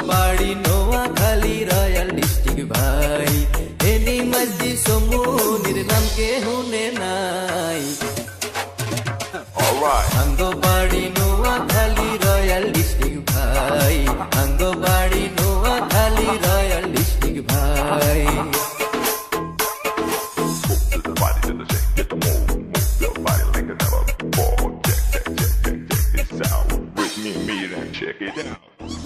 বাড়ি Noakhali royal district ভাই any মসজিদ সমুনির নাম কে হুনে নাই আঙ্গ বাড়ি নোয়াখালী রয়্যাল ডিস্ট্রিক্ট ভাই আঙ্গ বাড়ি নোয়াখালী রয়্যাল ডিস্ট্রিক্ট ভাই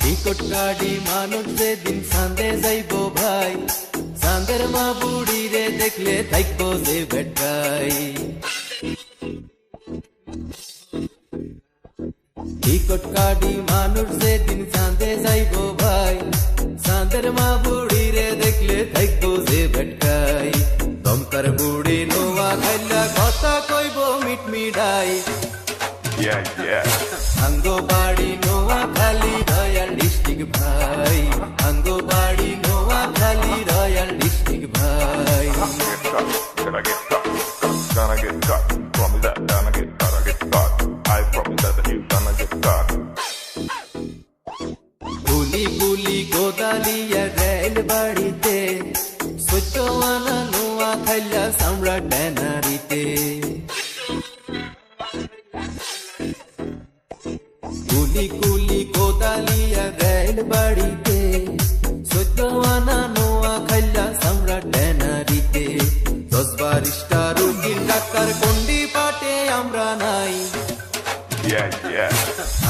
টিকট কাটি মানুষ যেদিন সান্দে যাইব ভাই সান্দের মা বুড়ি রে দেখলে থাকবো যে বেটাই টিকট কাটি মানুষ যেদিন সান্দে যাইব ভাই সান্দের মা বুড়ি রে দেখলে থাকবো যে বেটাই দমকার বুড়ি নোয়া খাইলা কথা কইব মিটমিটাই আঙ্গ বাড়ি নোয়াখালী রয়্যাল ডিস্ট্রিক্ট ভাই আঙ্গ বাড়ি নোয়াখালী রয়্যাল ডিস্ট্রিক্ট ভাই গুলি গুলি গোদালিয়া রেল বাড়িতে সত্য আনা নোয়াখাইলা সামরা ট্যানারিতে কুলি কুলি কোদালিয়া রেল বাড়িতে সত্য আনা নোয়াখাইলা সামরা ট্যানারিতে 10-12টা রুগীর ডাক্তার গন্ডি পাটে আমরা নাই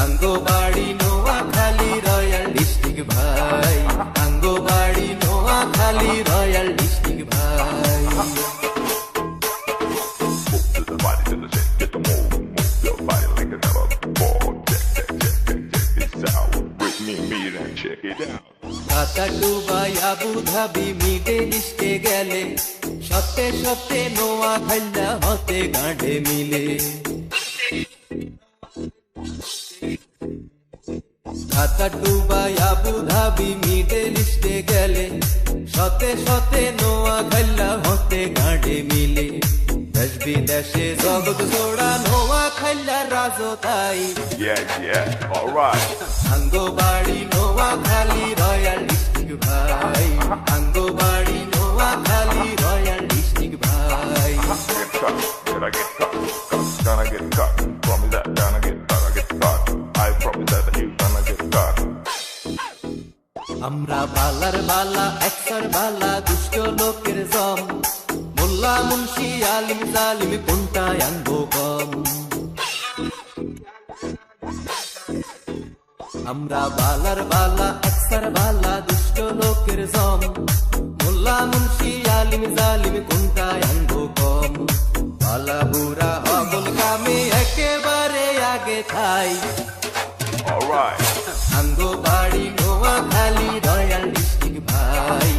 আঙ্গ বাড়ি নোয়াখালী রয়্যাল ডিস্ট্রিক্ট ভাই আঙ্গ বাড়ি নোয়াখালী রয়্যাল ডিস্ট্রিক্ট ভাই Dhaka Dubai Abu Dhabi middle ইস্টে গেলে সপ্তে সপ্তে নোয়াখালী হতে গাঁডে মিলে Dhaka Dubai Abu Dhabi middle ইস্টে গেলে সতে সতে নোয়াখালী হতে গাঁডে মিলে দেশ বিদেশে জগৎ জোড়া নোয়াখালী রাজতাই আঙ্গ বাড়ি নোয়াখালী রয়্যাল ডিস্ট্রিক্ট ভাই আঙ্গ বাড়ি নোয়াখালী রয়্যাল ডিস্ট্রিক্ট ভাই আমরা বালার বালা একসার বালা দুষ্ট লোকের জম মোল্লা মুন্সি আলিম জালিম কোনটা আনব কম আমরা বালার বালা একসার বালা দুষ্ট লোকের জম মোল্লা মুন্সি আলিম জালিম কোনটা আনব কম বালা বুড়া অবল কামে একেবারে আগে খাই আঙ্গ বাড়ি নোয়াখালী রয়্যাল ডিস্ট্রিক্ট ভাই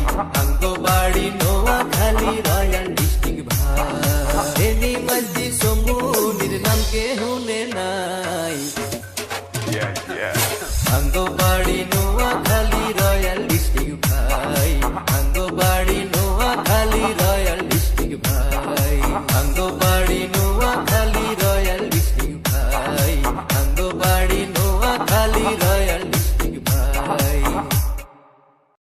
আঙ্গ বাড়ি নোয়াখালী রয়্যাল ডিস্ট্রিক্ট ভাই এনি মসজিদ সমুনির নাম কে হুনে না